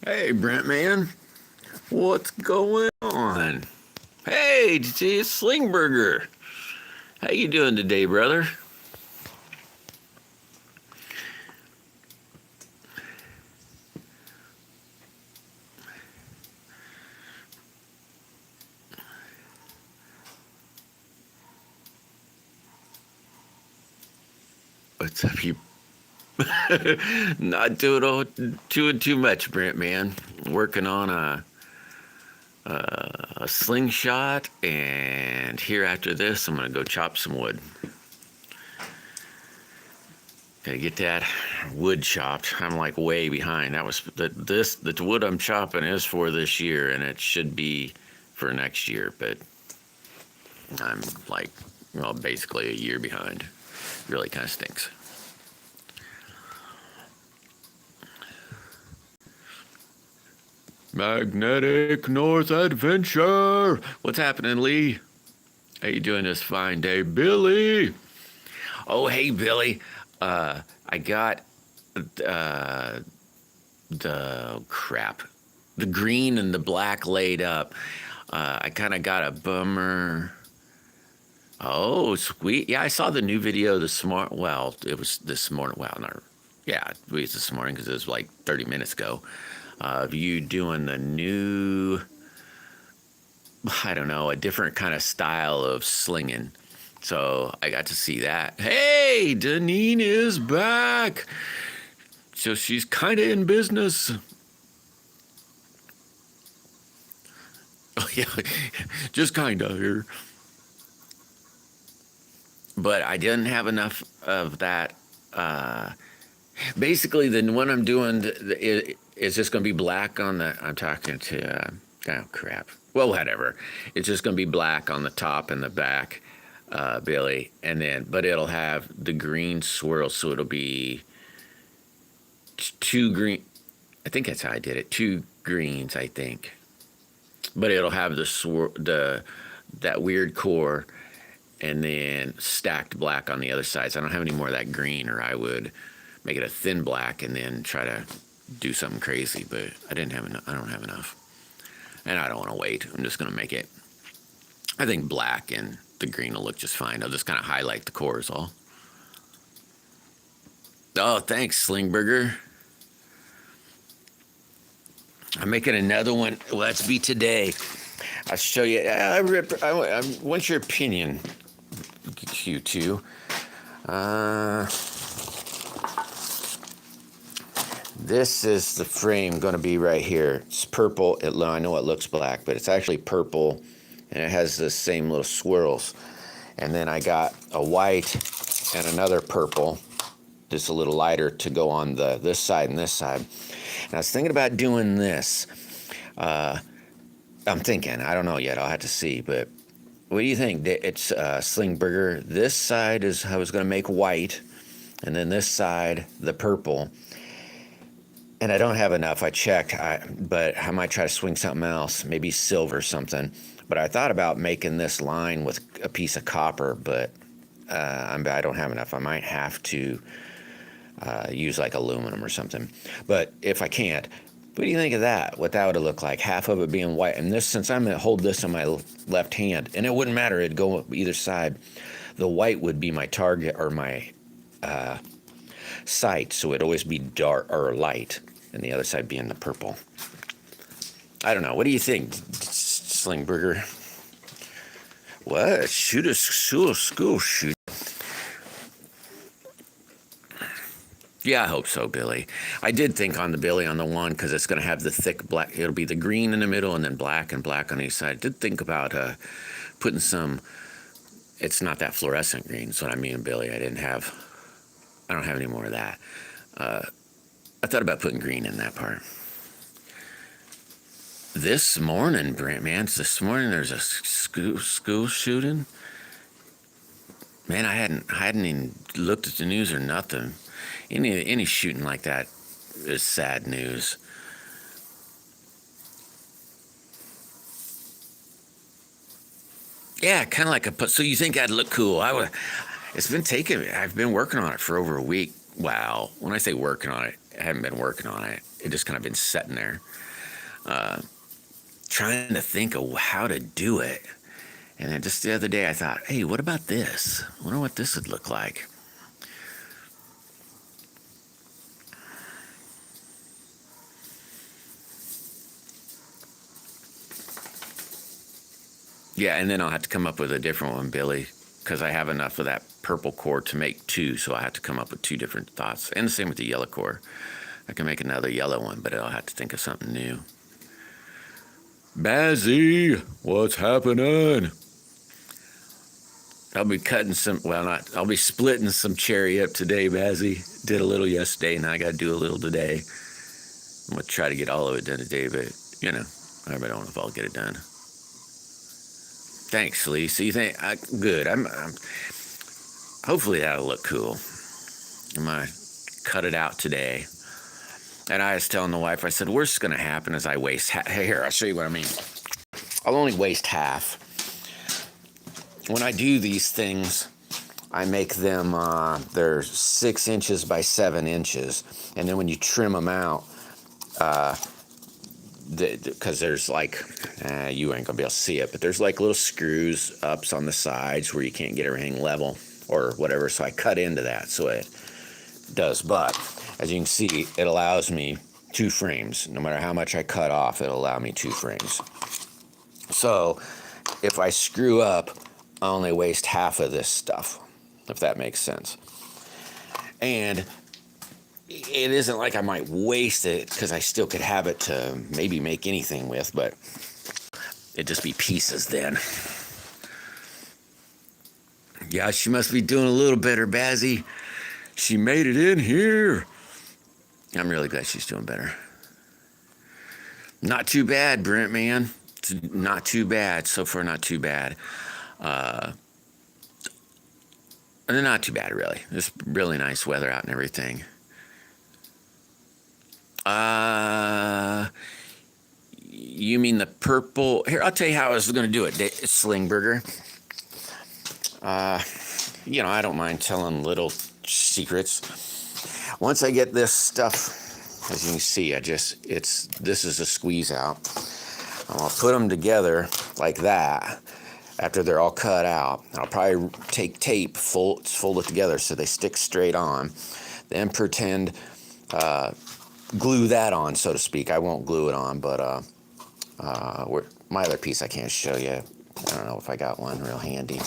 Hey, Brent, man. What's going on? Hey, it's Slingburger. How you doing today, brother? What's up, you? Not doing too much, Brent, man. Working on a slingshot, and here after this, I'm gonna go chop some wood. Gotta get that wood chopped. I'm like way behind. The wood I'm chopping is for this year, and it should be for next year, but I'm like, well, basically a year behind. Really kind of stinks. Magnetic North Adventure. What's happening, Lee? How you doing this fine day, Billy? Oh, hey, Billy. I got the crap, the green and the black laid up. I kind of got a bummer. Oh, sweet. Yeah, I saw the new video this morning. Well, it was this morning. Well, not, yeah, it was this morning because it was like 30 minutes ago. Of you doing the new, I don't know, a different kind of style of slinging. So I got to see that. Hey, Deneen is back. So she's kind of in business. Oh, yeah, just kind of here. But I didn't have enough of that. Basically, the one I'm doing is just going to be black on the. I'm talking to. Oh, crap. Well, whatever. It's just going to be black on the top and the back, Billy. And then, but it'll have the green swirl, so it'll be two green. I think that's how I did it. Two greens, I think. But it'll have that weird core, and then stacked black on the other side. So I don't have any more of that green, or I would make it a thin black and then try to do something crazy. But I don't have enough, and I don't want to wait. I'm just gonna make it. I think black and the green will look just fine. I'll just kind of highlight the cores all. Oh, thanks, Slingburger. I'm making another one. Let's be today. I'll show you. I want your opinion, Q2. This is the frame going to be right here. It's purple. I know it looks black, but it's actually purple, and it has the same little swirls. And then I got a white and another purple, just a little lighter, to go on this side and this side. And I was thinking about doing this. I'm thinking, I don't know yet. I'll have to see. But what do you think? It's Slingburger. This side is I was going to make white, and then this side the purple. And I don't have enough. I checked, but I might try to swing something else, maybe silver or something. But I thought about making this line with a piece of copper, but I don't have enough. I might have to use like aluminum or something. But if I can't, what do you think of that? What that would look like? Half of it being white. And this, since I'm going to hold this in my left hand, and it wouldn't matter, it'd go either side. The white would be my target or my sight, so it'd always be dark or light, and the other side being the purple. I don't know. What do you think, Slingburger? What? Shoot a school shoot. Yeah, I hope so, Billy. I did think on the one, because it's going to have the thick black. It'll be the green in the middle and then black and black on each side. I did think about putting some. It's not that fluorescent green. That's what I mean, Billy. I don't have any more of that. I thought about putting green in that part. This morning, Brent, man, this morning there's a school shooting. Man, I hadn't even looked at the news or nothing. Any shooting like that is sad news. Yeah, kind of like so you think I'd look cool? I've been working on it for over a week. Wow. When I say working on it, haven't been working on it. It just kind of been sitting there, trying to think of how to do it. And then just the other day I thought, hey, what about this? I wonder what this would look like. Yeah, and then I'll have to come up with a different one, Billy, because I have enough of that purple core to make two, so I have to come up with two different thoughts. And the same with the yellow core. I can make another yellow one, but I'll have to think of something new. Bazzy, what's happening? I'll be cutting some, well, not, I'll be splitting some cherry up today, Bazzy. Did a little yesterday, and I got to do a little today. I'm going to try to get all of it done today, but, you know, I don't know if I'll get it done. Thanks, Lee. So you think, good. I'm hopefully that'll look cool. I'm going to cut it out today. And I was telling the wife, I said, worst going to happen is I waste half. Here, I'll show you what I mean. I'll only waste half. When I do these things, I make them, they're 6 inches by 7 inches. And then when you trim them out, because there's like, you ain't gonna be able to see it, but there's like little screws ups on the sides where you can't get everything level or whatever. So I cut into that so it does. But as you can see, it allows me 2 frames. No matter how much I cut off, it'll allow me 2 frames. So if I screw up, I only waste half of this stuff, if that makes sense. And it isn't like I might waste it, because I still could have it to maybe make anything with, but it'd just be pieces then. Yeah, she must be doing a little better, Bazzy. She made it in here. I'm really glad she's doing better. Not too bad, Brent, man. It's not too bad. So far, not too bad. And not too bad, really. It's really nice weather out and everything. You mean the purple? Here, I'll tell you how I was going to do it. Slingburger. You know, I don't mind telling little secrets. Once I get this stuff, as you can see, this is a squeeze out. I'll put them together like that. After they're all cut out, I'll probably take tape, fold it together so they stick straight on. Then pretend, glue that on, so to speak. I won't glue it on, but my other piece I can't show you. I don't know if I got one real handy.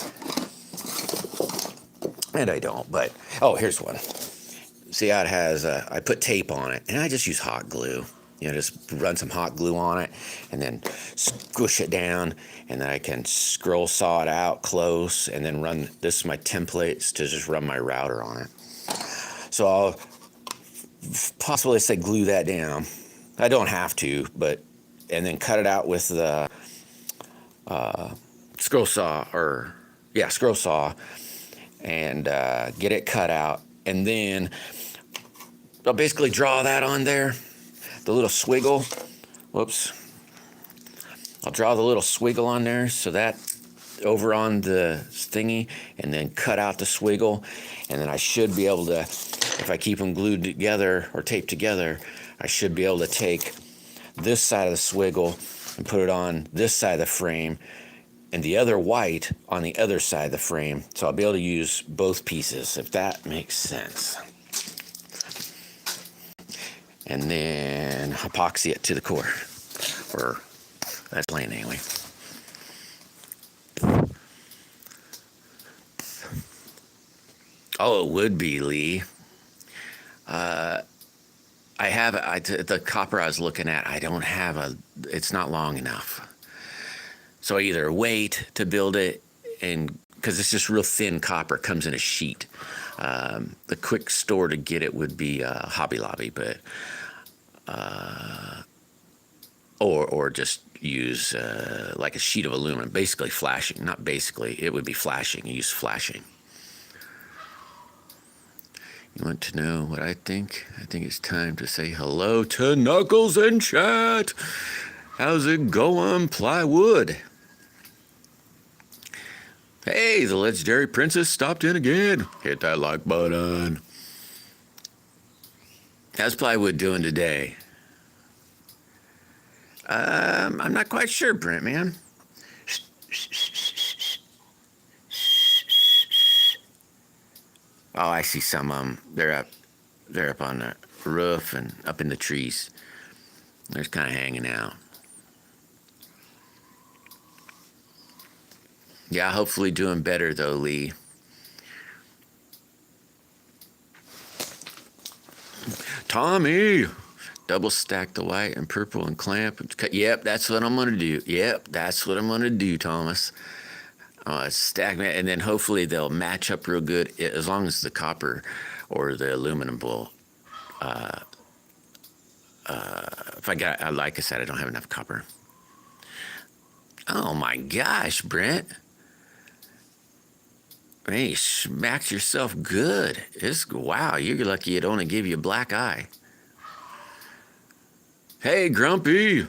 And I don't, but, oh, here's one. See how it has, I put tape on it, and I just use hot glue. You know, just run some hot glue on it, and then squish it down, and then I can scroll saw it out close, and then run, this is my templates to just run my router on it. So I'll possibly say glue that down. I don't have to, but, and then cut it out with the scroll saw, and get it cut out, and then I'll basically draw that on there. The little swiggle, whoops. I'll draw the little swiggle on there, so that over on the thingy, and then cut out the swiggle, and then I should be able to, if I keep them glued together or taped together, I should be able to take this side of the swiggle and put it on this side of the frame, and the other white on the other side of the frame, so I'll be able to use both pieces, if that makes sense. And then epoxy it to the core, or that's plain anyway. Oh, it would be, Lee. I have the copper I was looking at. I don't have it's not long enough. So I either wait to build it, and because it's just real thin copper, comes in a sheet. The quick store to get it would be Hobby Lobby, but or just use like a sheet of aluminum, basically flashing. Not basically, it would be flashing. You use flashing. You want to know what I think? I think it's time to say hello to Knuckles in chat. How's it going, Plywood? Hey, the legendary princess stopped in again. Hit that like button. How's plywood doing today? I'm not quite sure, Brent, man. Oh, I see some of them. They're up on the roof and up in the trees. They're just kind of hanging out. Yeah, hopefully doing better though, Lee. Tommy, double stack the white and purple and clamp. Yep, that's what I'm gonna do. Yep, that's what I'm gonna do, Thomas. Stack that, and then hopefully they'll match up real good as long as the copper or the aluminum will. If I got, like I said, I don't have enough copper. Oh my gosh, Brent. Man, you smacked yourself good. Wow, you're lucky it only gave you a black eye. Hey, Grumpy.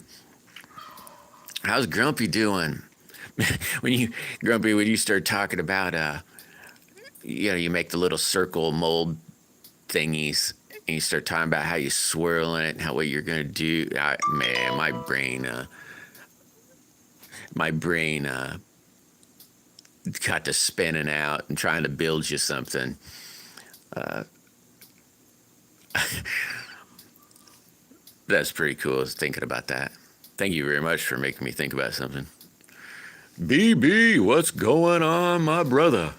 How's Grumpy doing? when you start talking about, you make the little circle mold thingies, and you start talking about how you swirl in it and what you're gonna do. Man, my brain got to spinning out and trying to build you something. That's pretty cool, thinking about that. Thank you very much for making me think about something. BB, what's going on, my brother?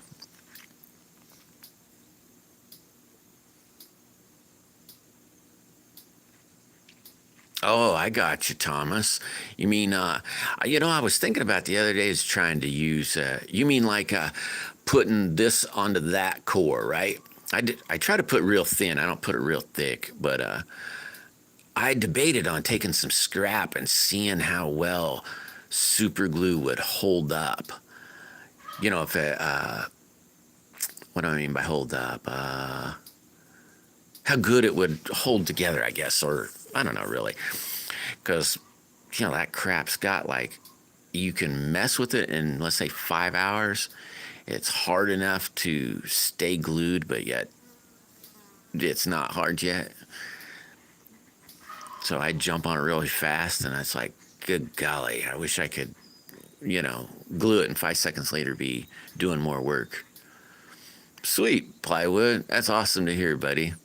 Oh, I got you, Thomas. You mean, I was thinking about the other day is trying to use, you mean like putting this onto that core, right? I try to put real thin. I don't put it real thick, but I debated on taking some scrap and seeing how well super glue would hold up. If it, what do I mean by hold up? How good it would hold together, I guess, or I don't know really, because that crap's got you can mess with it in, let's say, 5 hours. It's hard enough to stay glued, but yet it's not hard yet. So I jump on it really fast, and it's like, good golly, I wish I could, glue it and 5 seconds later be doing more work. Sweet, plywood. That's awesome to hear, buddy.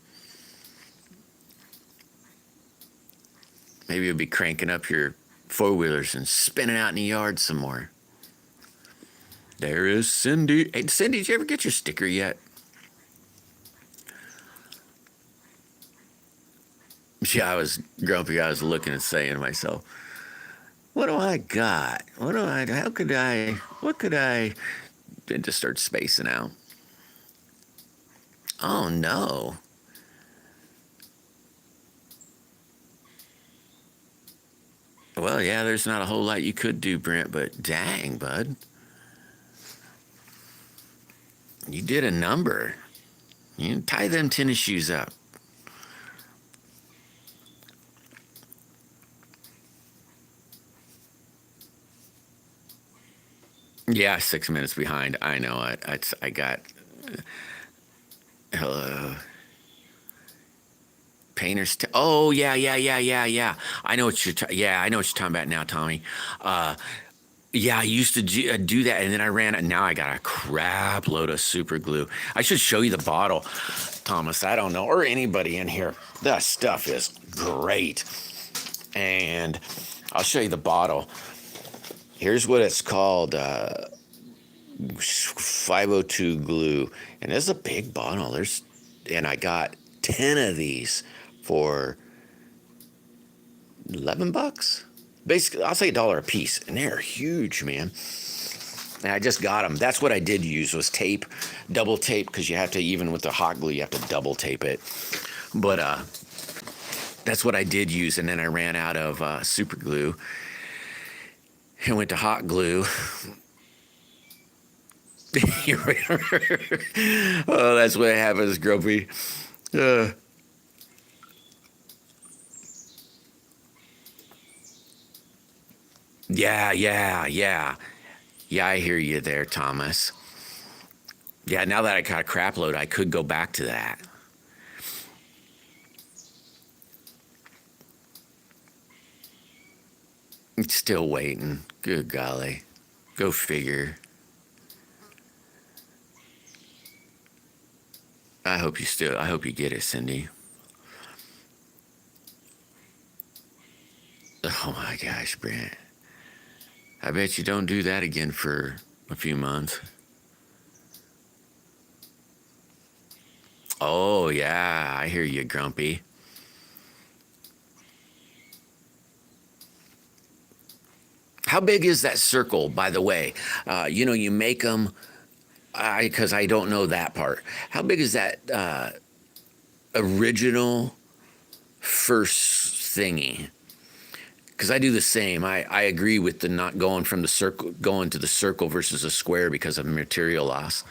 Maybe you'll be cranking up your four-wheelers and spinning out in the yard some more. There is Cindy. Hey, Cindy, did you ever get your sticker yet? Yeah, I was grumpy. I was looking and saying to myself, what do I got? What could I, and just start spacing out. Oh, no. Well, yeah, there's not a whole lot you could do, Brent, but dang, bud. You did a number. You tie them tennis shoes up. Yeah, 6 minutes behind. I know it. I got. Hello. Painter's. Oh yeah. I know what you're. I know what you're talking about now, Tommy. Yeah, I used to do that, and then I ran it. Now I got a crap load of super glue. I should show you the bottle, Thomas. I don't know, or anybody in here. That stuff is great, and I'll show you the bottle. Here's what it's called. 502 glue, and this is a big bottle. And I got 10 of these for $11. Basically, I'll say $1 a piece, and they're huge, man. And I just got them. That's what I did use was tape, double tape, because you have to, even with the hot glue, you have to double tape it. But that's what I did use, and then I ran out of super glue and went to hot glue. Oh, that's what happens, Grumpy. Yeah. Yeah, I hear you there, Thomas. Yeah, now that I got a crap load, I could go back to that. It's still waiting. Good golly. Go figure. I hope you get it, Cindy. Oh my gosh, Brent. I bet you don't do that again for a few months. Oh, yeah, I hear you, Grumpy. How big is that circle, by the way? You make them, because I don't know that part. How big is that original first thingy? Because I do the same. I agree with the not going from the circle, going to the circle versus a square because of material loss.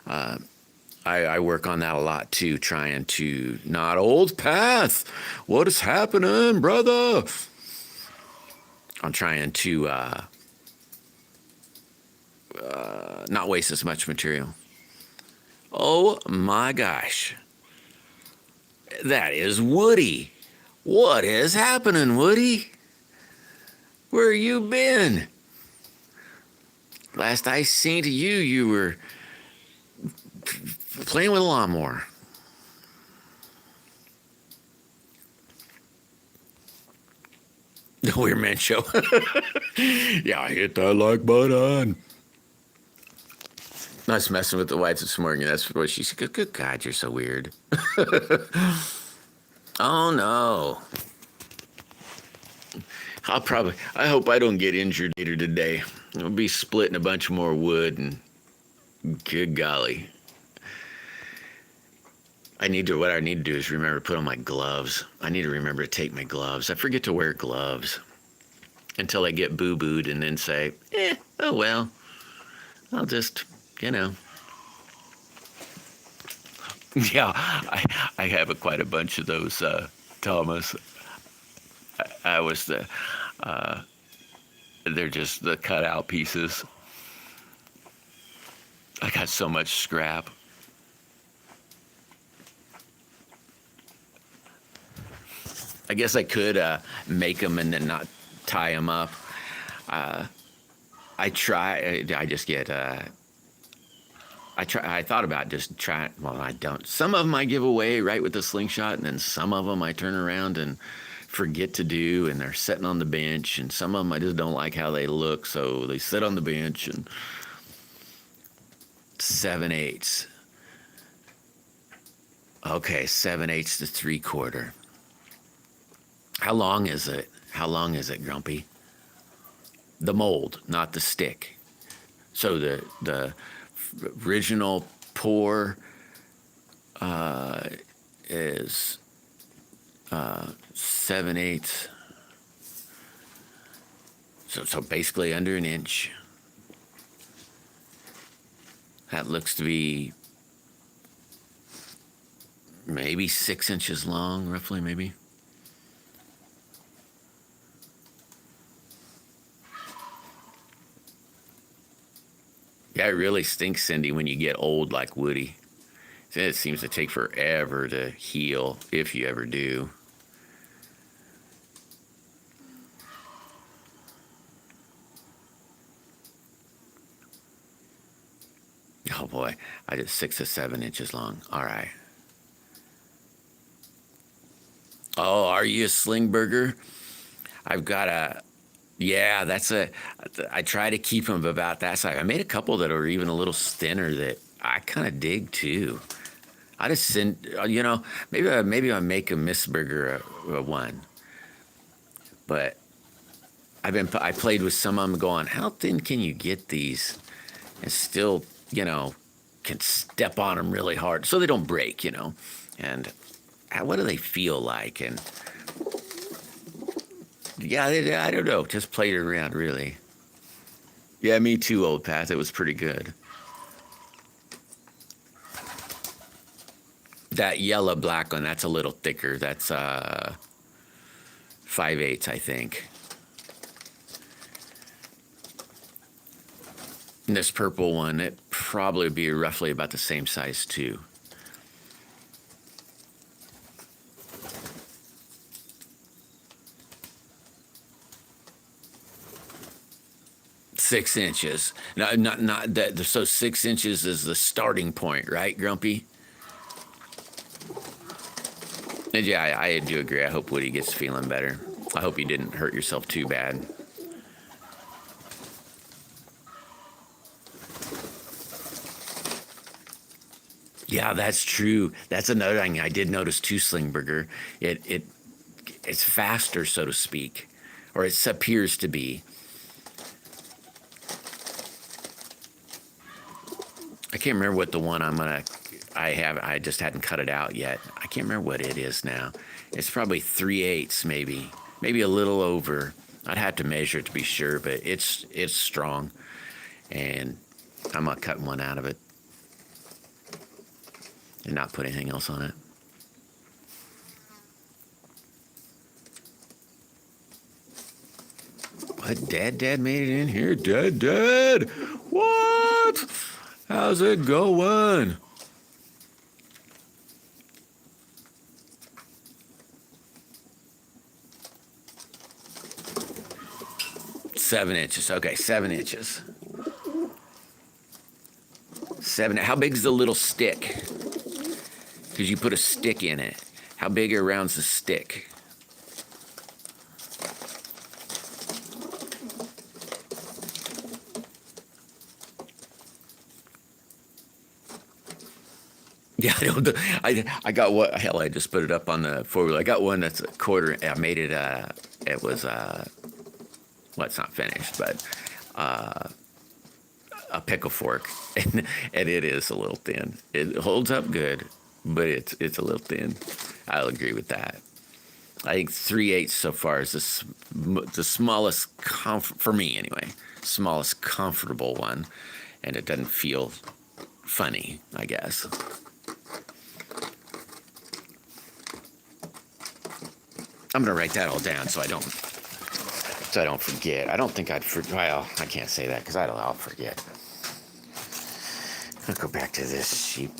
I work on that a lot too, trying to not old path. What is happening, brother? I'm trying to not waste as much material. Oh my gosh. That is Woody. What is happening, Woody? Where you been? Last I seen to you, you were playing with a lawnmower. The Weird Man Show. Yeah, I hit that like button. I was messing with the wife this morning. That's what she said. Good God, you're so weird. Oh no. I hope I don't get injured later today. I'll be splitting a bunch more wood and good golly. What I need to do is remember to put on my gloves. I need to remember to take my gloves. I forget to wear gloves until I get boo-booed and then say, oh well, I'll just, Yeah, I have quite a bunch of those, Thomas. I was they're just the cutout pieces. I got so much scrap. I guess I could make them and then not tie them up. I thought about just trying. Well, I don't. Some of them I give away right with the slingshot, and then some of them I turn around and forget to do, and they're sitting on the bench. And some of them I just don't like how they look, so they sit on the bench. And 7/8. Okay, 7/8 to 3/4. How long is it? How long is it, Grumpy? The mold, not the stick. So the original pour is 7/8. So basically under an inch. That looks to be maybe 6 inches long, roughly, maybe. Yeah, it really stinks, Cindy, when you get old like Woody. It seems to take forever to heal, if you ever do. Oh boy, I did 6 to 7 inches long. All right. Oh, are you a sling burger? I've got a. Yeah, I try to keep them about that size. I made a couple that are even a little thinner that I kind of dig too. I just send, maybe I make a Miss Burger a one, but I played with some of them going, how thin can you get these and still, can step on them really hard so they don't break, and what do they feel like? And yeah, I don't know. Just played it around, really. Yeah, me too, Old Path. It was pretty good. That yellow black one, that's a little thicker. That's 5/8, I think. And this purple one, it probably be roughly about the same size too. 6 inches. No, not that. So 6 inches is the starting point, right, Grumpy? And yeah, I do agree. I hope Woody gets feeling better. I hope you didn't hurt yourself too bad. Yeah, that's true. That's another thing I did notice too, Slingberger. It's faster, so to speak, or it appears to be. I can't remember what the one I just hadn't cut it out yet. I can't remember what it is now. It's probably 3/8, maybe a little over. I'd have to measure it to be sure, but it's strong, and I'm not cutting one out of it and not put anything else on it. What? Dad made it in here? Dad? What? How's it going? Seven inches. Okay, 7 inches. How big's the little stick? Because you put a stick in it. How big around's the stick? Yeah, I got what? Hell, I just put it up on the 4-wheeler. I got one that's a quarter. I made it. It was well, it's not finished, but a pickle fork, and it is a little thin. It holds up good, but it's a little thin. I'll agree with that. I think 3/8 so far is the smallest, for me anyway, smallest comfortable one, and it doesn't feel funny, I guess. I'm gonna write that all down so I don't forget. I don't think I'd forget. Well, I can't say that because I'll forget. I'll go back to this sheep.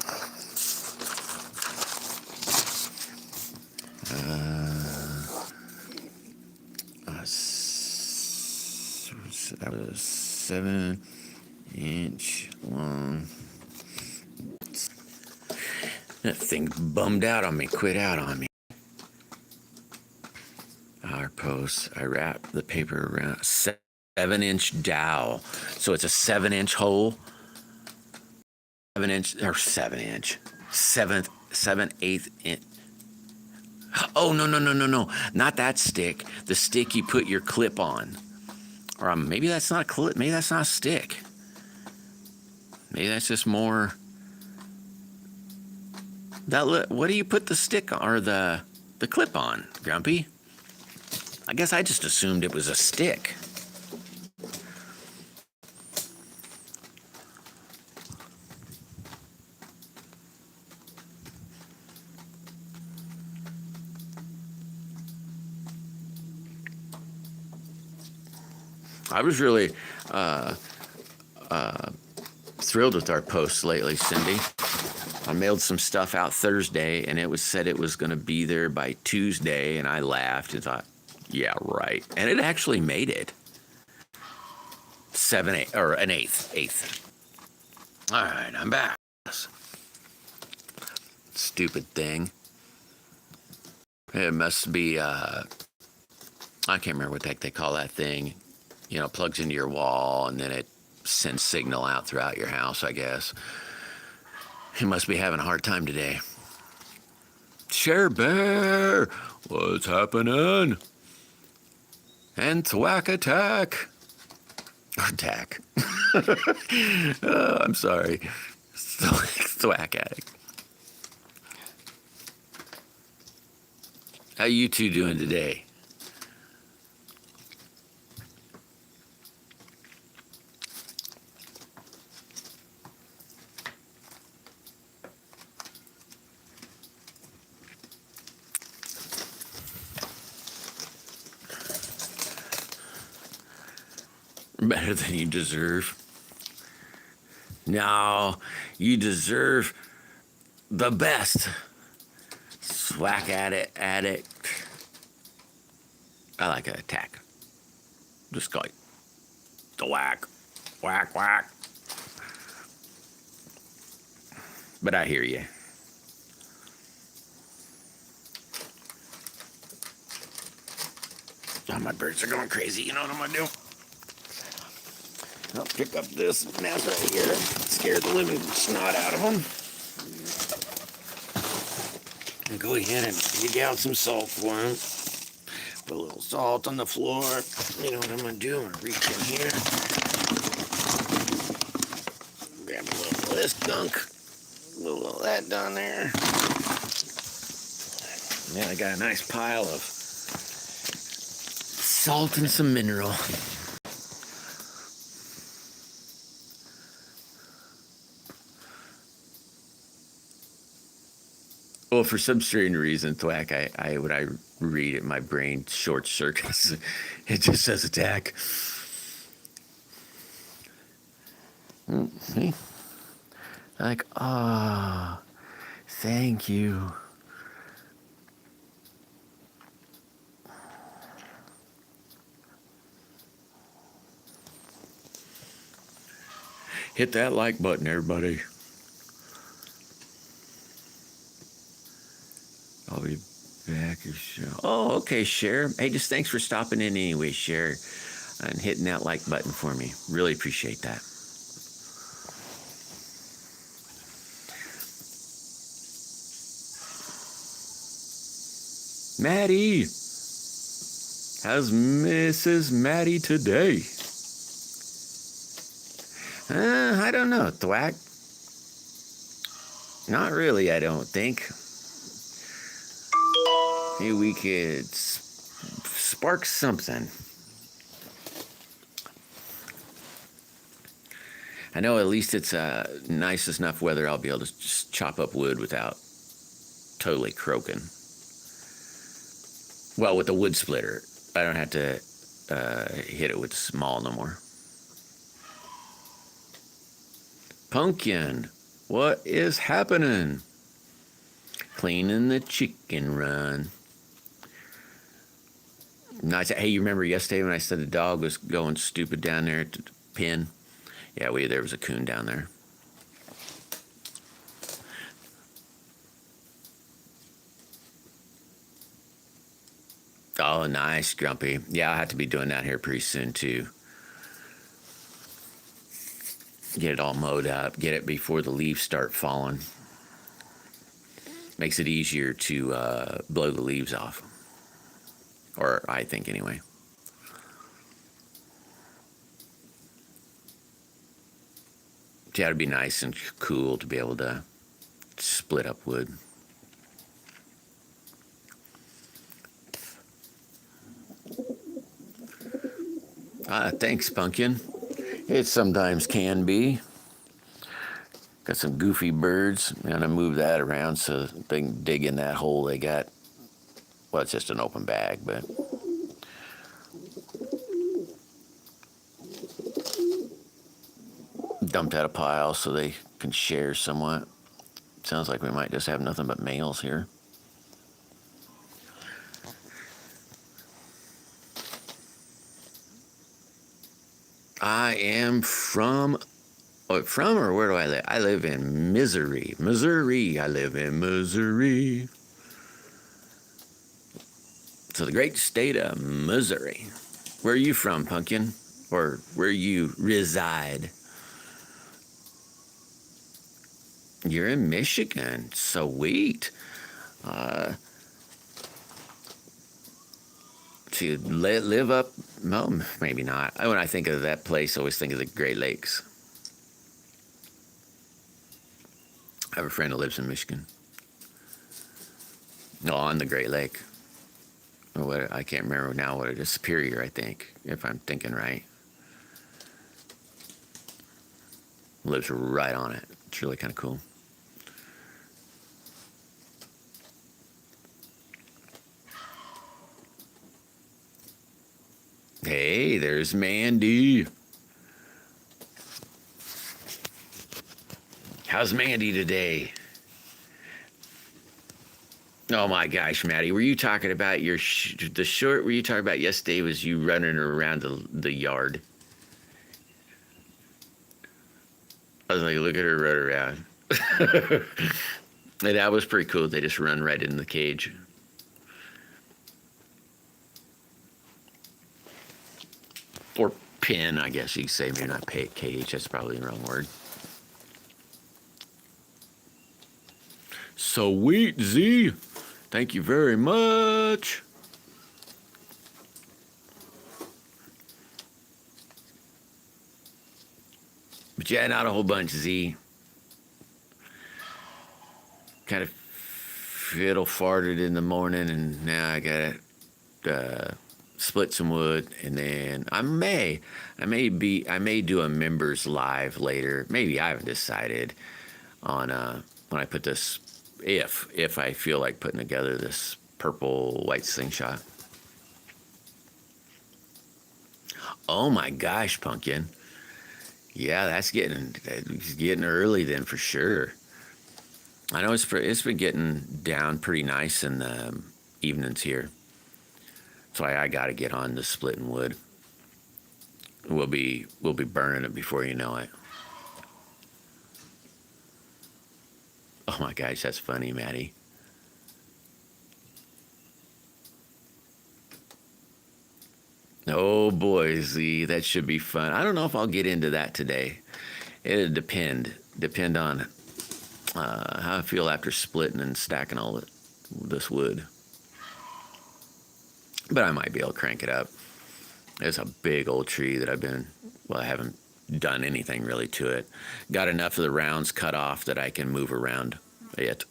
That was 7-inch long. That thing bummed out on me, quit out on me. Our post, I wrap the paper around 7-inch dowel. So it's a 7-inch hole. 7-inch, 7/8 inch. Oh, no. Not that stick. The stick you put your clip on. Or maybe that's not a clip. Maybe that's not a stick. Maybe that's just more. What do you put the stick on, or the clip on, Grumpy? I guess I just assumed it was a stick. I was really thrilled with our posts lately, Cindy. I mailed some stuff out Thursday, and it was said it was going to be there by Tuesday, and I laughed and thought, yeah, right. And it actually made it. 7/8 or an eighth. All right, I'm back. Stupid thing. It must be. I can't remember what the heck they call that thing. You know, it plugs into your wall and then it sends signal out throughout your house, I guess. He must be having a hard time today. Share Bear, what's happening? And Thwack Attack. Or Tack. Oh, I'm sorry. Thwack Addict. How you two doing today? Better than you deserve. No, you deserve the best. Thwack addict. I like an attack. Just call it the whack. Whack, whack. But I hear you. Oh, my birds are going crazy. You know what I'm going to do? I'll pick up this mess right here. Scare the living snot out of them. And go ahead and dig out some salt for them. Put a little salt on the floor. You know what I'm going to do? I'm going to reach in here. Grab a little of this gunk. A little of that down there. Man, I got a nice pile of salt and some mineral. Well, for some strange reason, Thwack, when I read it, my brain short circuits. It just says attack. See? Like, ah, thank you. Hit that like button, everybody. I'll be back. Oh, okay, Cher. Hey, just thanks for stopping in anyway, Cher, and hitting that like button for me. Really appreciate that. Maddie, how's Mrs. Maddie today? I don't know, Thwack. Not really, I don't think. Maybe we could spark something. I know at least it's nice enough weather I'll be able to just chop up wood without totally croaking. Well, with the wood splitter, I don't have to hit it with the small no more. Pumpkin, what is happening? Cleaning the chicken run. Nice. Hey, you remember yesterday when I said the dog was going stupid down there at the pen? Yeah, there was a coon down there. Oh, nice, Grumpy. Yeah, I'll have to be doing that here pretty soon, too. Get it all mowed up. Get it before the leaves start falling. Makes it easier to blow the leaves off. Or I think, anyway. Yeah, it'd be nice and cool to be able to split up wood. Thanks, Pumpkin. It sometimes can be. Got some goofy birds. I'm going to move that around so they can dig in that hole they got. Well, it's just an open bag, but... dumped out a pile so they can share somewhat. Sounds like we might just have nothing but males here. I am from or where do I live? I live in Missouri. I live in Missouri. So the great state of Missouri. Where are you from, Pumpkin? Or where you reside? You're in Michigan. Sweet. To live up, well, maybe not. When I think of that place, I always think of the Great Lakes. I have a friend who lives in Michigan. No, on the Great Lake. Or what, I can't remember now what it is. Superior, I think, if I'm thinking right. Lives right on it. It's really kind of cool. Hey, there's Mandy. How's Mandy today? Oh my gosh, Maddie, were you talking about the short were you talking about yesterday was you running around the yard? was like, look at her run around. And that was pretty cool. They just run right in the cage. Or pen, I guess you could say. Maybe not cage. That's probably the wrong word. Sweet Z. Thank you very much. But yeah, not a whole bunch, Z. Kind of fiddle farted in the morning, and now I gotta split some wood, and then I may do a members live later. Maybe I haven't decided on when I put this, if I feel like putting together this purple white slingshot. Oh my gosh, Pumpkin. Yeah, that's getting early then for sure. I know it's been getting down pretty nice in the evenings here. So I got to get on to splitting wood. We'll be burning it before you know it. Oh my gosh, that's funny, Maddie. Oh boy, Z, that should be fun. I don't know if I'll get into that today. It'll depend on how I feel after splitting and stacking all this wood. But I might be able to crank it up. It's a big old tree that I haven't done anything really to it. Got enough of the rounds cut off that I can move around it.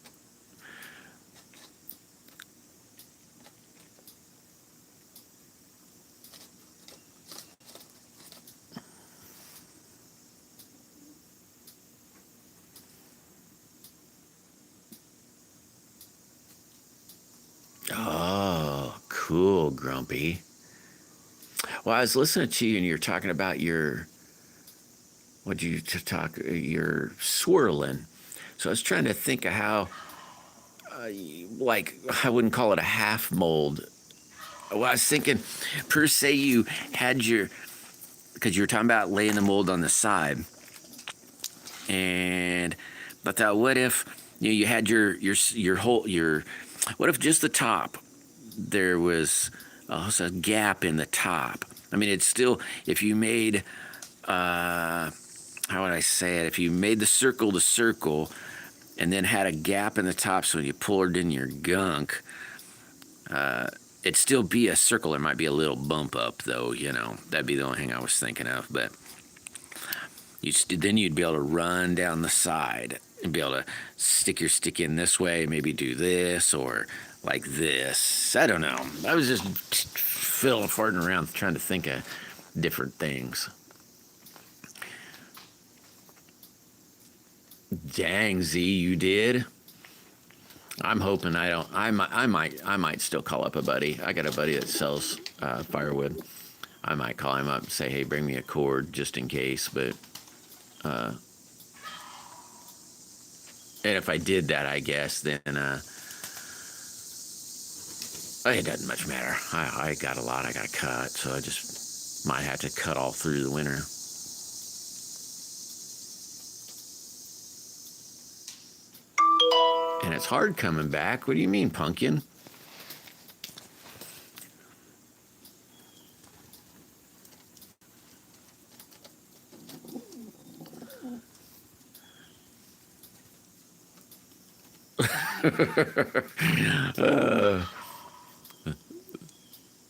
Oh, cool, Grumpy. Well, I was listening to you, and you're talking about your swirling. So I was trying to think of how, like, I wouldn't call it a half mold. Well, I was thinking, per se, you had because you were talking about laying the mold on the side, and I thought, what if you had what if just the top, there was a gap in the top? I mean, it's still, if you made, how would I say it? If you made the circle to circle and then had a gap in the top, so when you poured in your gunk, it'd still be a circle. There might be a little bump up, though, That'd be the only thing I was thinking of. But then you'd be able to run down the side and be able to stick your stick in this way, maybe do this or like this. I don't know. I was just farting around trying to think of different things. Dang, Z, you did? I'm hoping I might still call up a buddy. I got a buddy that sells firewood. I might call him up and say, hey, bring me a cord just in case, but and if I did that, I guess, then it doesn't much matter. I got a lot I got to cut, so I just might have to cut all through the winter. And it's hard coming back. What do you mean, Pumpkin?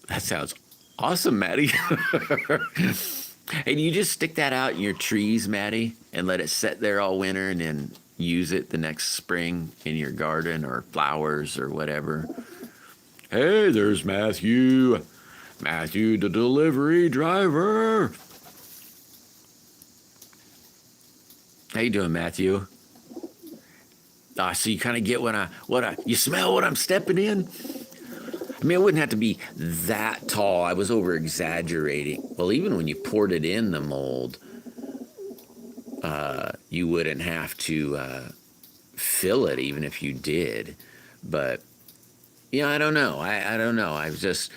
That sounds awesome, Maddie. Hey, do you just stick that out in your trees, Maddie, and let it sit there all winter and then use it the next spring in your garden or flowers or whatever? Hey, there's Matthew. Matthew, the delivery driver. How you doing, Matthew? So you kind of get you smell what I'm stepping in? I mean, it wouldn't have to be that tall. I was over exaggerating. Well, even when you poured it in the mold, you wouldn't have to fill it even if you did. But, I don't know. I don't know. I was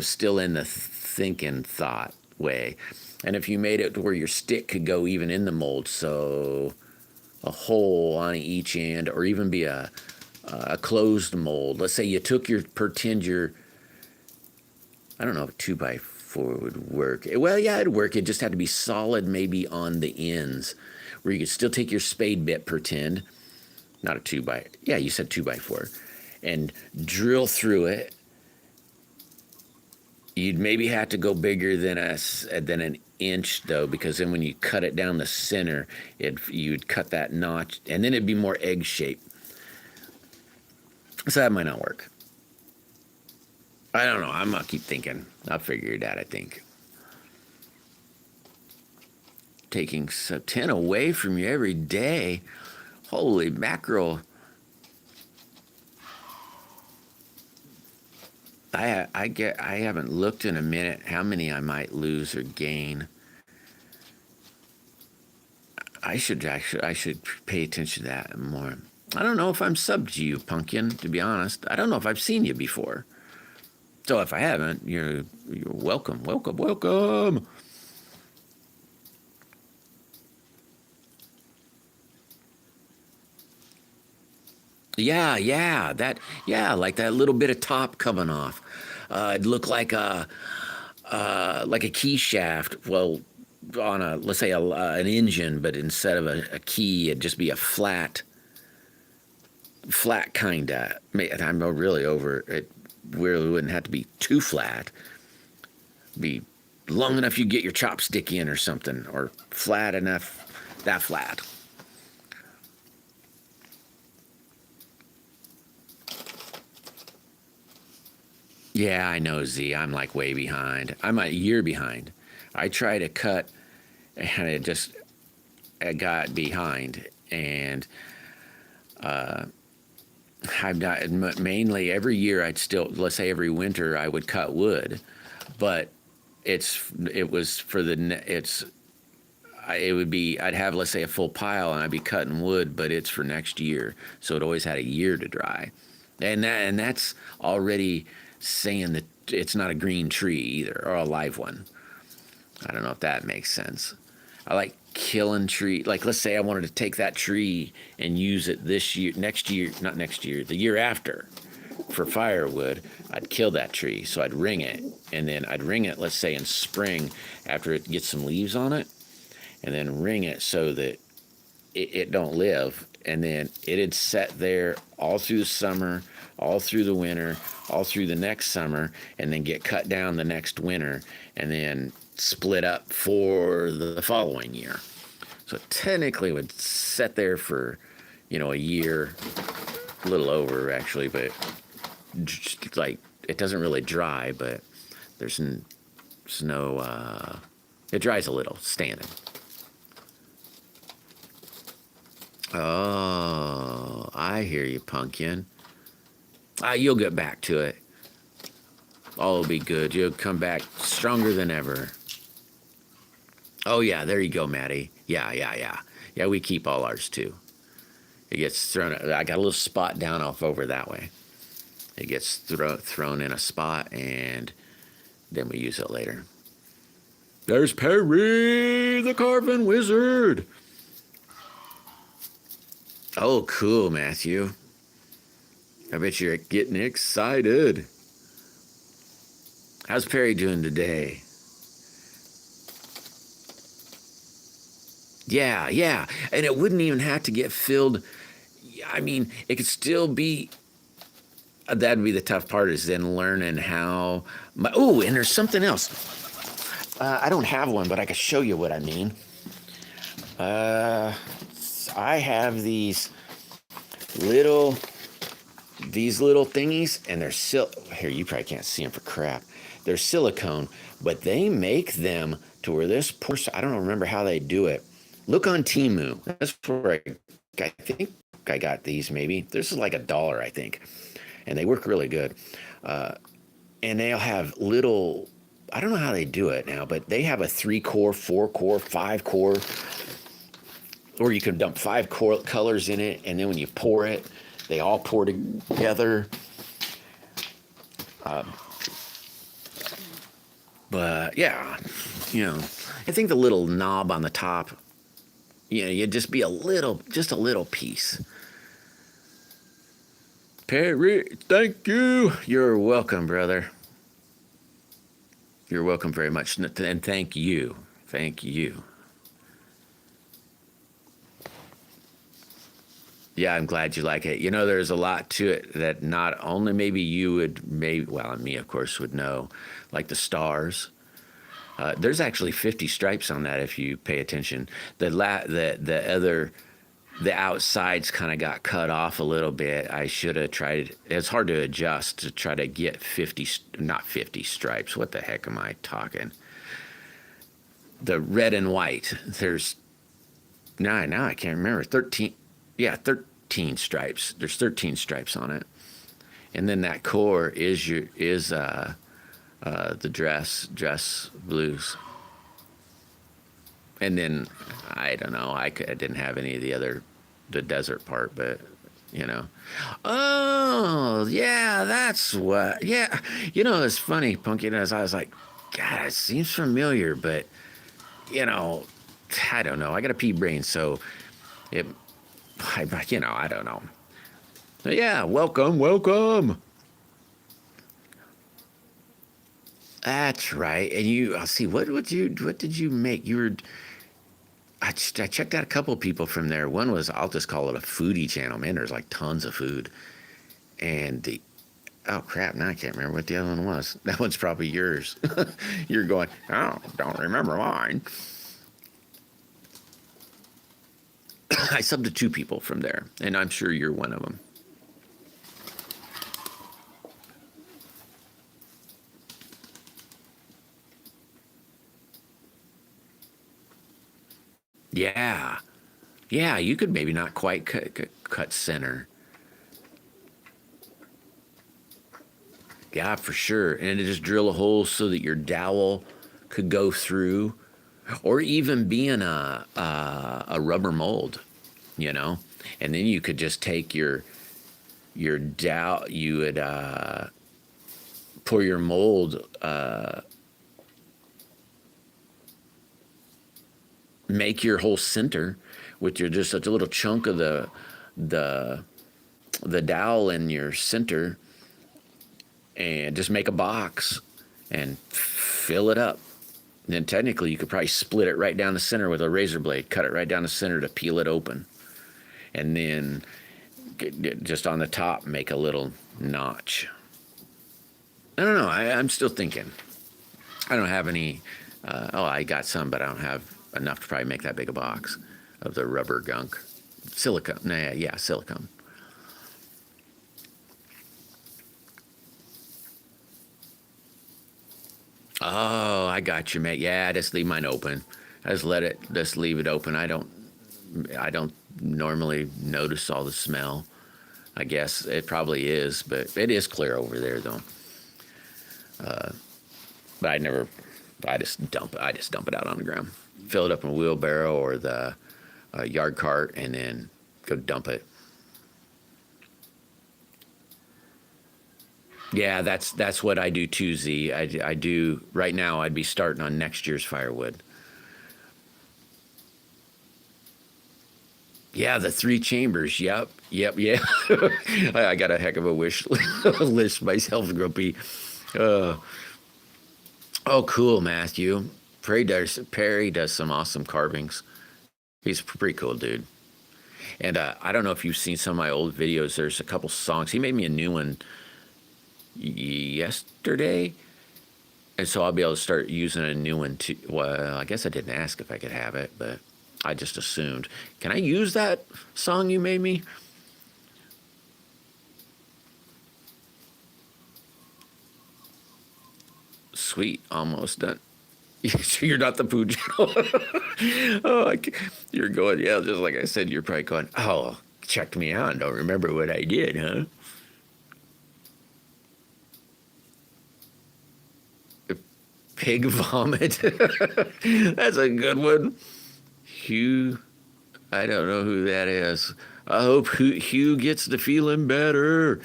still in the thinking thought way. And if you made it to where your stick could go even in the mold, so a hole on each end, or even be a closed mold. Let's say you took pretend your, I don't know if 2x4 would work. Well, yeah, it'd work. It just had to be solid maybe on the ends, where you could still take your spade bit, pretend, not a 2x, yeah, you said 2x4, and drill through it. You'd maybe have to go bigger than an inch, though, because then when you cut it down the center, you'd cut that notch, and then it'd be more egg-shaped. So that might not work. I don't know. I'm going to keep thinking. I'll figure it out, I think. Taking 10 away from you every day. Holy mackerel. I haven't looked in a minute how many I might lose or gain. I should pay attention to that more. I don't know if I'm subbed to you, Pumpkin, to be honest. I don't know if I've seen you before. So if I haven't, you're welcome, welcome, welcome. Yeah, like that little bit of top coming off. It'd look like a key shaft. Well, on let's say an engine, but instead of a key, it'd just be a flat kinda. I'm really over it. Really wouldn't have to be too flat. Be long enough you get your chopstick in or something, or flat enough, that flat. Yeah, I know, Z. I'm like way behind. I'm a year behind. I try to cut, and I got behind, and I've got mainly every year. Let's say every winter I would cut wood, but it would be, I'd have, let's say, a full pile, and I'd be cutting wood, but it's for next year, so it always had a year to dry, and that's already saying that it's not a green tree either, or a live one. I don't know if that makes sense. I like killing tree. Like, let's say I wanted to take that tree and use it this year, not next year, the year after, for firewood. I'd kill that tree, so I'd ring it, and then I'd ring it, let's say, in spring after it gets some leaves on it, and then ring it so that it don't live, and then it'd set there all through the summer, all through the winter, all through the next summer, and then get cut down the next winter, and then split up for the following year. So technically it would set there for, a year, a little over actually, but just like it doesn't really dry, but there's no, it dries a little standing. Oh, I hear you, Pumpkin. You'll get back to it. All will be good. You'll come back stronger than ever. Oh, yeah, there you go, Maddie. Yeah. Yeah, we keep all ours, too. It gets thrown. I got a little spot down off over that way. It gets thrown in a spot, and then we use it later. There's Perry, the carving wizard. Oh, cool, Matthew. I bet you're getting excited. How's Perry doing today? Yeah. And it wouldn't even have to get filled. I mean, it could still be. That'd be the tough part, is then learning how. And there's something else. I don't have one, but I can show you what I mean. I have these little thingies, and they're here. You probably can't see them for crap. They're silicone, but they make them to where this portion. I don't remember how they do it. Look on Temu. That's where I think I got these. Maybe this is like $1, I think, and they work really good. And they'll have little. I don't know how they do it now, but they have a 3-core, 4-core, 5-core. Or you can dump 5 colors in it, and then when you pour it, they all pour together. But yeah, I think the little knob on the top, you'd just be just a little piece. Perry, thank you. You're welcome, brother. You're welcome very much, and thank you. Thank you. Yeah, I'm glad you like it. There's a lot to it that not only maybe you would, well, and me, of course, would know, like the stars. There's actually 50 stripes on that if you pay attention. The outsides kind of got cut off a little bit. I should have tried. It's hard to adjust to try to get 50, not 50 stripes. What the heck am I talking? The red and white. There's now I can't remember. 13. Yeah, 13 stripes. There's 13 stripes on it, and then that core is the dress blues. And then I don't know. I didn't have any of the desert part, but Oh yeah, that's what. Yeah, it's funny, Pumpkin. As I was like, God, it seems familiar, but I don't know. I got a pea brain, so I don't know. But yeah, welcome. That's right. And I'll see, what did you make? I checked out a couple of people from there. One was, I'll just call it a foodie channel. Man, there's like tons of food. And oh crap, now I can't remember what the other one was. That one's probably yours. You're going, oh, don't remember mine. I subbed to 2 people from there, and I'm sure you're one of them. Yeah. Yeah, you could maybe not quite cut center. Yeah, for sure. And just drill a hole so that your dowel could go through, or even be in a rubber mold, and then you could just take your dowel. You would pour your mold. Make your whole center with just such a little chunk of the dowel in your center, and just make a box and fill it up. And then technically you could probably split it right down the center with a razor blade, cut it right down the center to peel it open, and then just on the top make a little notch. I don't know. I'm still thinking. I don't have any. I got some, but I don't have enough to probably make that big a box of the rubber gunk. Silicone. Yeah, silicone. Oh, I got you, mate. Yeah, just leave mine open. Just leave it open. I don't normally notice all the smell. I guess it probably is, but it is clear over there though. But I just dump it out on the ground. Fill it up in a wheelbarrow or the yard cart, and then go dump it. Yeah, that's what I do too, Z. I do right now. I'd be starting on next year's firewood. Yeah, the 3 chambers. Yep. Yeah. I got a heck of a wish list myself, Grumpy. Oh, cool, Matthew. Perry does some awesome carvings. He's a pretty cool dude. And I don't know if you've seen some of my old videos. There's a couple songs. He made me a new one yesterday, and so I'll be able to start using a new one too. Well, I guess I didn't ask if I could have it, but I just assumed. Can I use that song you made me? Sweet, almost done. You're not the poo channel. You're going, yeah, just like I said, you're probably going, oh, checked me out and don't remember what I did, huh? Pig vomit. That's a good one. Hugh, I don't know who that is. I hope Hugh gets to feeling better.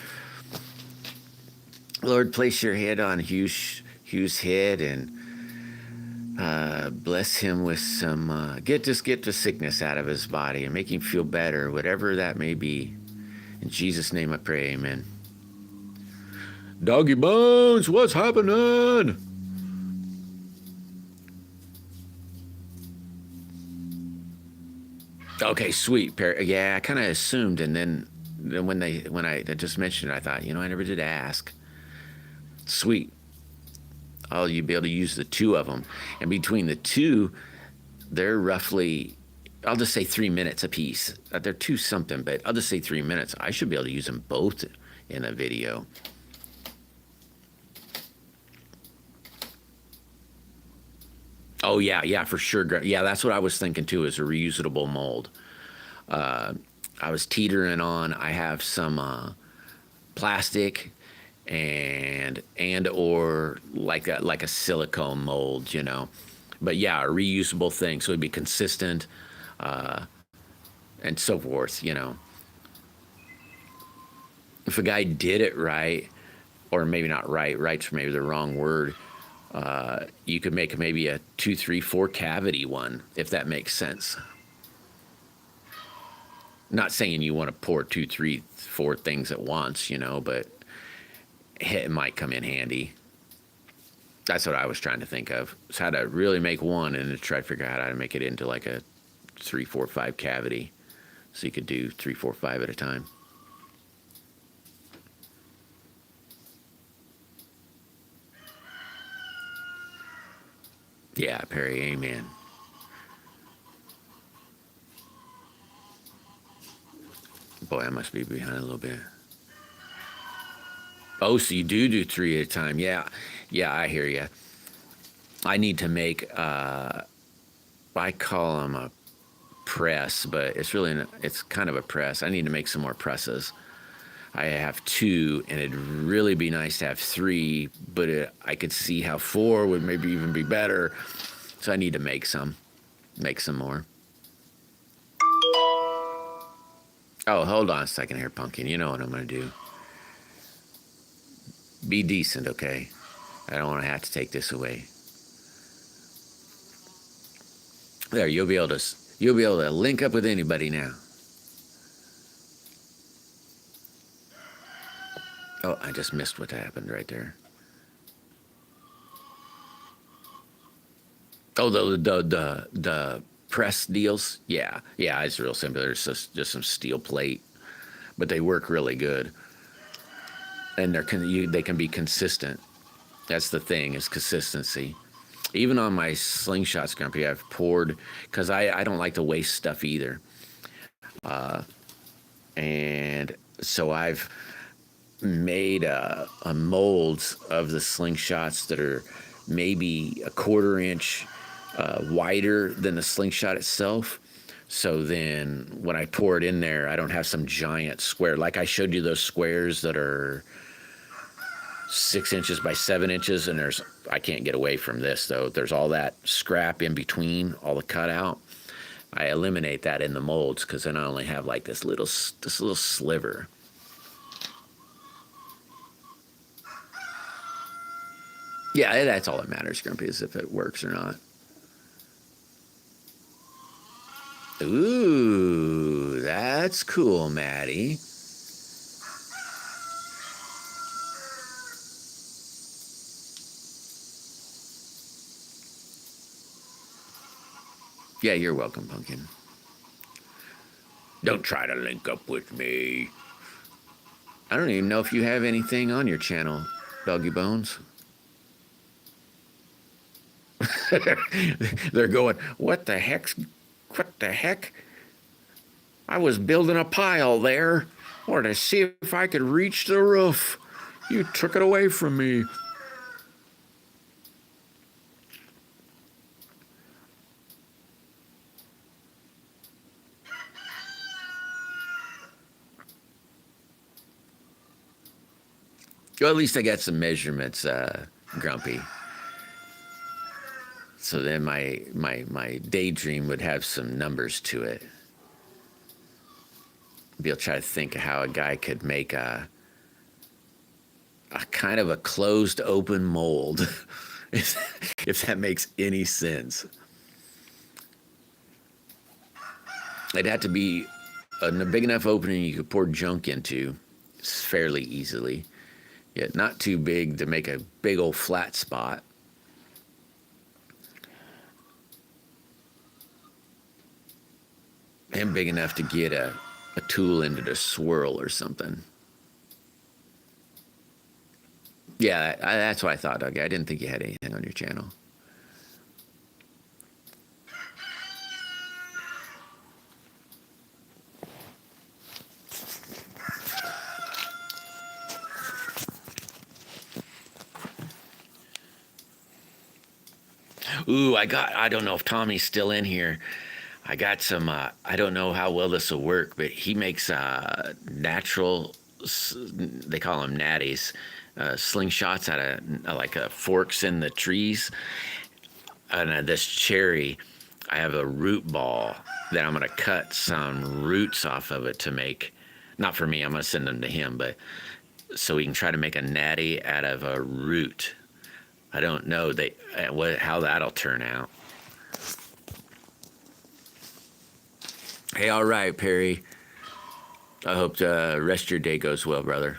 Lord, place your head on Hugh's head, and Bless him with some, get the sickness out of his body and make him feel better, whatever that may be. In Jesus' name I pray, amen. Doggy Bones, what's happening? Okay, sweet. Yeah, I kind of assumed, and then when I just mentioned it, I thought, I never did ask. Sweet. Oh, you'd be able to use the two of them, and between the two, they're roughly, I'll just say 3 minutes a piece. They're two something, but I'll just say 3 minutes. I should be able to use them both in a video. Oh yeah, for sure. Yeah, that's what I was thinking too, is a reusable mold. I was teetering on. I have some plastic and or like a silicone mold, But yeah, a reusable thing, so it'd be consistent, and so forth, If a guy did it right, or maybe not right, right's maybe the wrong word. You could make maybe a 2, 3, 4 cavity one, if that makes sense. Not saying you want to pour 2, 3, 4 things at once, but it might come in handy. That's what I was trying to think of. Is how to really make one and to try to figure out how to make it into like a 3, 4, 5 cavity. So you could do 3, 4, 5 at a time. Yeah, Perry, amen. Boy, I must be behind a little bit. Oh, so you do 3 at a time. Yeah, I hear you. I need to make, I call them a press, but it's kind of a press. I need to make some more presses. I have 2, and it'd really be nice to have 3, but I could see how 4 would maybe even be better. So I need to make some more. Oh, hold on a second here, Pumpkin. You know what I'm going to do. Be decent, okay? I don't want to have to take this away. There, you'll be able to link up with anybody now. Oh, I just missed what happened right there. Oh, the press deals? Yeah, it's real simple. There's just some steel plate, but they work really good. And they can be consistent. That's the thing, is consistency. Even on my slingshots, Grumpy, I've poured, because I don't like to waste stuff either. And so I've made a molds of the slingshots that are maybe a 1/4 inch wider than the slingshot itself. So then when I pour it in there, I don't have some giant square. Like I showed you those squares that are 6 inches by 7 inches, and I can't get away from this though. There's all that scrap in between, all the cutout. I eliminate that in the molds, because then I only have like this little sliver. Yeah, that's all that matters, Grumpy, is if it works or not. Ooh, that's cool, Maddie. Yeah, you're welcome, Pumpkin. Don't try to link up with me. I don't even know if you have anything on your channel, Doggy Bones. They're going, what the heck? I was building a pile there. Wanted to see if I could reach the roof. You took it away from me. Well, at least I got some measurements, Grumpy. So then my daydream would have some numbers to it. Maybe I'll try to think of how a guy could make a kind of a closed open mold if that makes any sense. It'd have to be a big enough opening you could pour junk into fairly easily, yet not too big to make a big old flat spot. And big enough to get a tool into the swirl or something. Yeah, that's what I thought, Doug. I didn't think you had anything on your channel. Ooh, I don't know if Tommy's still in here. I got some, I don't know how well this will work, but he makes natural, they call them natties, slingshots out of like forks in the trees. And this cherry, I have a root ball that I'm going to cut some roots off of it to make, not for me, I'm going to send them to him, but so we can try to make a natty out of a root. I don't know how that'll turn out. Hey, all right, Perry. I hope the rest of your day goes well, brother.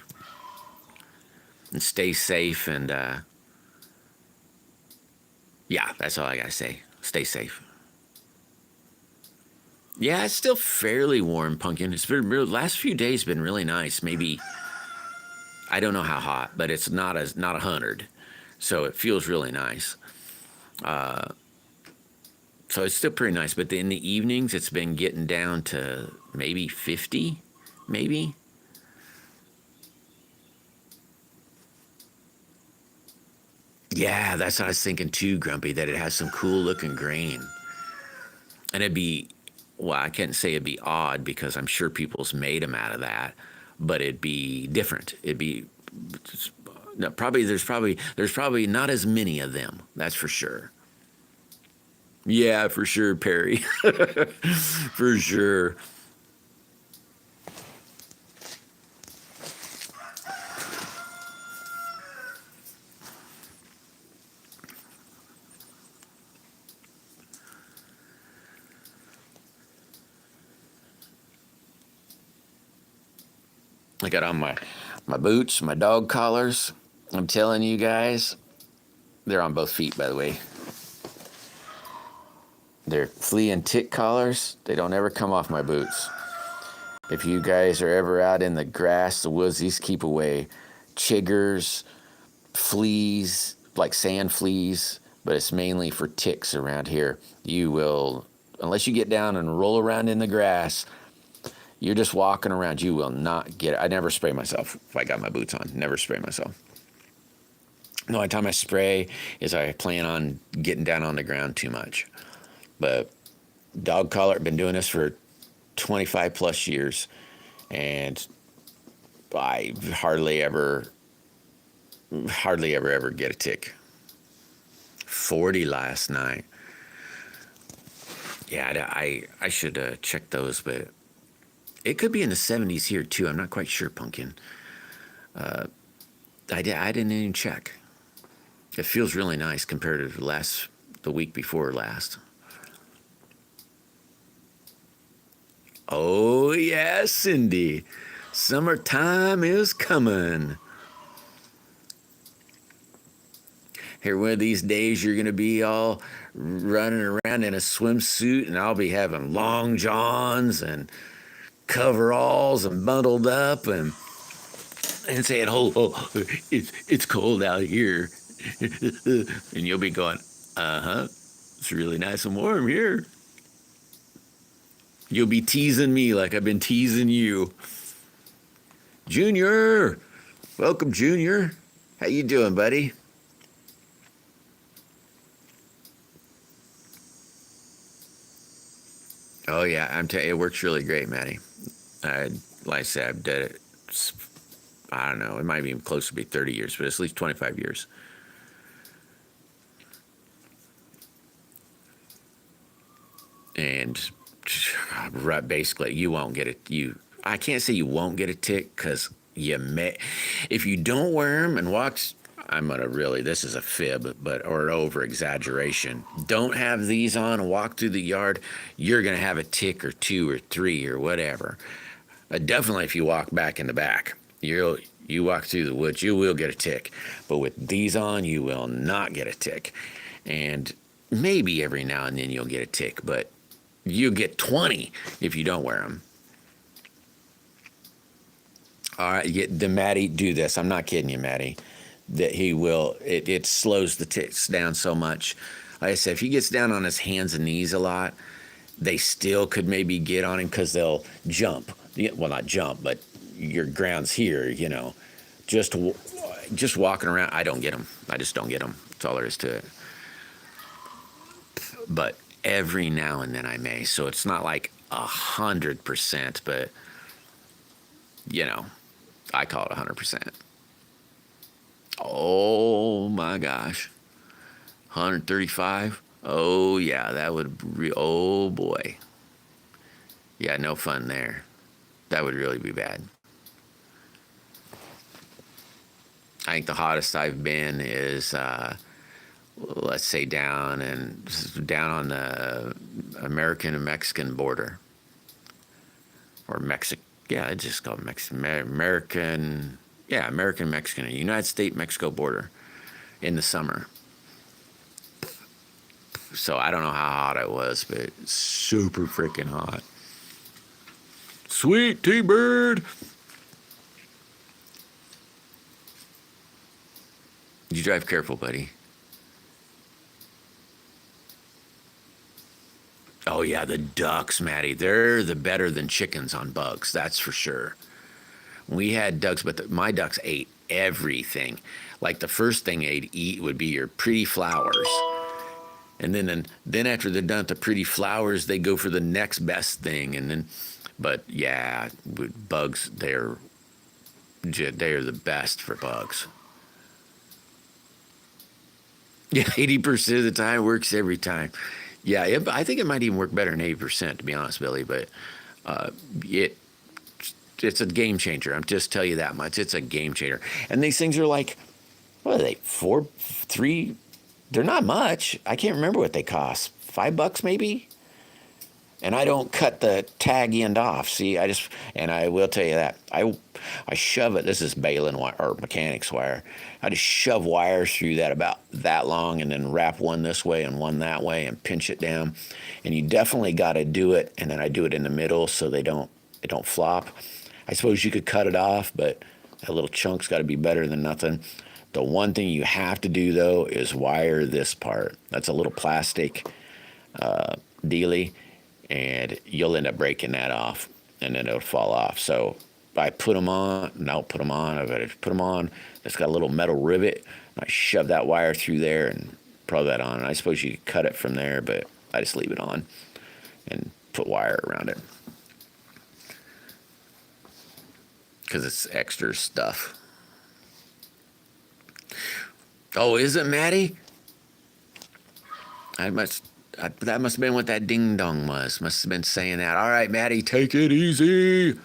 And stay safe and, yeah, that's all I gotta say. Stay safe. Yeah, it's still fairly warm, Pumpkin. It's been last few days been really nice. Maybe, I don't know how hot, but it's not 100. So it feels really nice. So it's still pretty nice, but in the evenings, it's been getting down to maybe 50, maybe. Yeah, that's what I was thinking too, Grumpy, that it has some cool looking grain. And it'd be, well, I can't say it'd be odd because I'm sure people's made them out of that, but it'd be different. It'd be, no, there's probably not as many of them, that's for sure. Yeah, for sure, Perry. For sure. I got on my boots, my dog collars. I'm telling you guys, they're on both feet, by the way. They're flea and tick collars. They don't ever come off my boots. If you guys are ever out in the grass, the woods, these keep away chiggers, fleas, like sand fleas, but it's mainly for ticks around here. You will, unless you get down and roll around in the grass, you're just walking around, you will not get it. I never spray myself if I got my boots on. Never spray myself. The only time I spray is I plan on getting down on the ground too much. But dog collar, been doing this for 25 plus years, and I hardly ever get a tick. 40 last night. Yeah, I should check those, but it could be in the 70s here too. I'm not quite sure, Pumpkin. I didn't even check. It feels really nice compared to the week before last. Oh, yeah, Cindy. Summertime is coming. Here, one of these days, you're going to be all running around in a swimsuit, and I'll be having long johns and coveralls and bundled up and saying, oh, it's cold out here. And you'll be going, uh-huh, it's really nice and warm here. You'll be teasing me like I've been teasing you. Junior, welcome, Junior. How you doing, buddy? Oh, yeah, I'm telling you, it works really great, Maddie. Like I said, I've done it, I don't know, it might be even close to be 30 years, but it's at least 25 years. And basically, you won't get it. I can't say you won't get a tick because you may. If you don't wear them and walk, I'm gonna really, this is a fib, but or an over exaggeration. Don't have these on and walk through the yard. You're gonna have a tick or two or three or whatever. Definitely, if you walk back in the back, you walk through the woods, you will get a tick. But with these on, you will not get a tick. And maybe every now and then you'll get a tick, but you'll get 20 if you don't wear them. All right, the Maddie, do this. I'm not kidding you, Maddie. That he will. It slows the ticks down so much. Like I said, if he gets down on his hands and knees a lot, they still could maybe get on him because they'll jump. Well, not jump, but your ground's here. You know, just walking around. I don't get them. I just don't get them. That's all there is to it. But every now and then I may. So it's not like 100%, but you know, I call it 100%. Oh my gosh, 135. Oh yeah, that would. Oh boy. Yeah, no fun there. That would really be bad. I think the hottest I've been is, let's say, down on the American and Mexican border, or Mexico. Yeah, it's just called American. Yeah, American Mexican, United States Mexico border, in the summer. So I don't know how hot it was, but it's super freaking hot. Sweet T-Bird. You drive careful, buddy. Oh yeah, the ducks, Maddie. They're the better than chickens on bugs. That's for sure. We had ducks, but my ducks ate everything. Like the first thing they'd eat would be your pretty flowers. And then after they're done with the pretty flowers, they go for the next best thing. But yeah, with bugs, they're the best for bugs. Yeah, 80% of the time works every time. Yeah, I think it might even work better than 80%, to be honest, Billy. But it's a game changer. I'm just tell you that much. It's a game changer. And these things are like, what are they? 3? They're not much. I can't remember what they cost. $5 maybe. And I don't cut the tag end off. See, and I will tell you that I shove it. This is baling wire or mechanics wire. I just shove wires through that about that long, and then wrap one this way and one that way, and pinch it down. And you definitely got to do it. And then I do it in the middle so they don't flop. I suppose you could cut it off, but that little chunk's got to be better than nothing. The one thing you have to do though is wire this part. That's a little plastic dealie. And you'll end up breaking that off, and then it'll fall off. So I put them on. I've got to put them on. It's got a little metal rivet. I shove that wire through there and pro that on. And I suppose you could cut it from there, but I just leave it on and put wire around it because it's extra stuff. Oh, is it, Maddie? That must have been what that ding dong was. Must have been saying that. All right, Maddie, take it easy.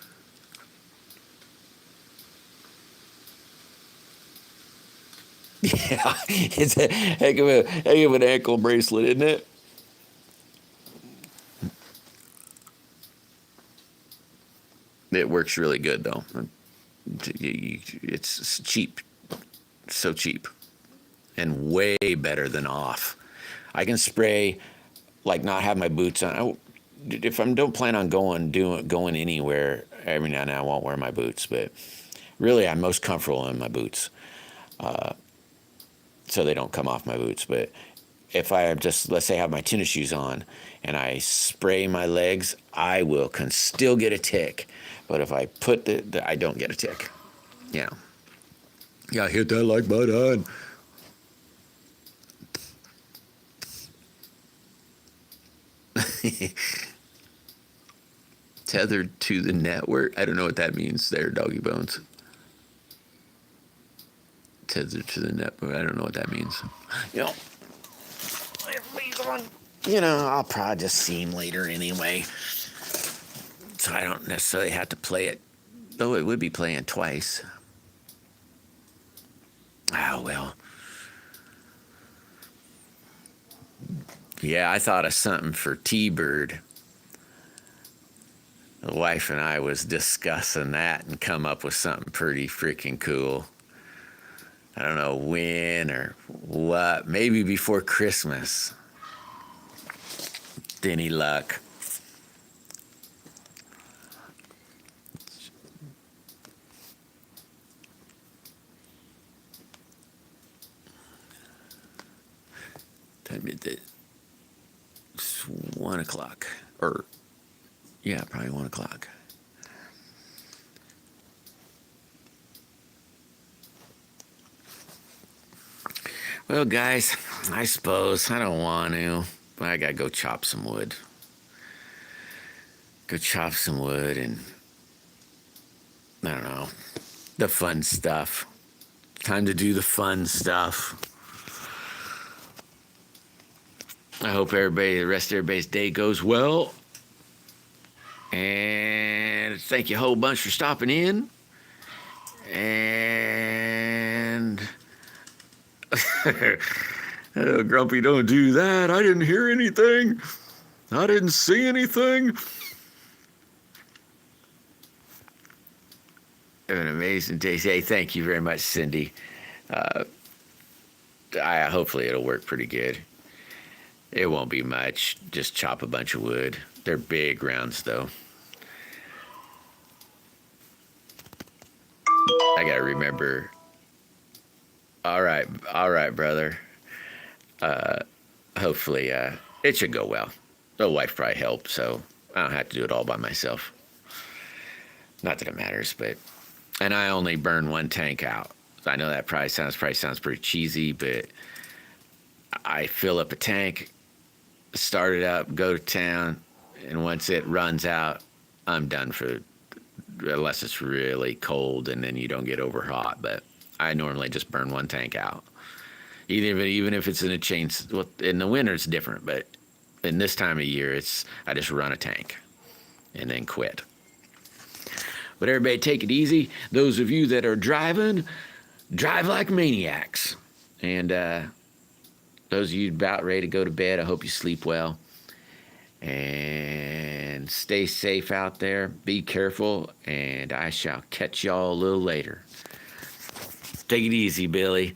Yeah, it's a heck of an ankle bracelet, isn't it? It works really good though. It's cheap, so cheap, and way better than off. I can spray, like not have my boots on. If I don't plan on going anywhere, every now and then I won't wear my boots. But really, I'm most comfortable in my boots, so they don't come off my boots. But if I just, let's say, have my tennis shoes on and I spray my legs, I can still get a tick. But if I put I don't get a tick. Yeah. Yeah, hit that like button. Tethered to the network. I don't know what that means there, Doggy Bones. Tethered to the network. I don't know what that means. I'll probably just see him later anyway. So I don't necessarily have to play it. Though it would be playing twice. Ah, well. Yeah, I thought of something for T-Bird. The wife and I was discussing that and come up with something pretty freaking cool. I don't know when or what. Maybe before Christmas. Any luck? Time is it? It's 1 o'clock. Or, yeah, probably 1 o'clock. Well, guys, I suppose I don't want to, but I gotta go chop some wood. Go chop some wood and, I don't know, the fun stuff. Time to do the fun stuff. I hope the rest of everybody's day goes well. And thank you a whole bunch for stopping in. And oh, Grumpy, don't do that. I didn't hear anything. I didn't see anything. Have an amazing day. Hey, thank you very much, Cindy. Hopefully it'll work pretty good. It won't be much. Just chop a bunch of wood. They're big rounds, though. I gotta remember. All right, brother. Hopefully, it should go well. The wife probably helped, so I don't have to do it all by myself. Not that it matters, but. And I only burn 1 tank out. I know that probably sounds pretty cheesy, but I fill up a tank, start it up, go to town, and once it runs out, I'm done for, unless it's really cold and then you don't get over hot. But I normally just burn 1 tank out. Even if it's in a chain, well, in the winter it's different, but in this time of year, I just run a tank and then quit. But everybody take it easy. Those of you that are driving, drive like maniacs. And those of you about ready to go to bed, I hope you sleep well. And stay safe out there. Be careful. And I shall catch y'all a little later. Take it easy, Billy.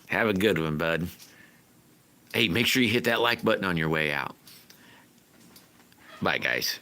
Have a good one, bud. Hey, make sure you hit that like button on your way out. Bye, guys.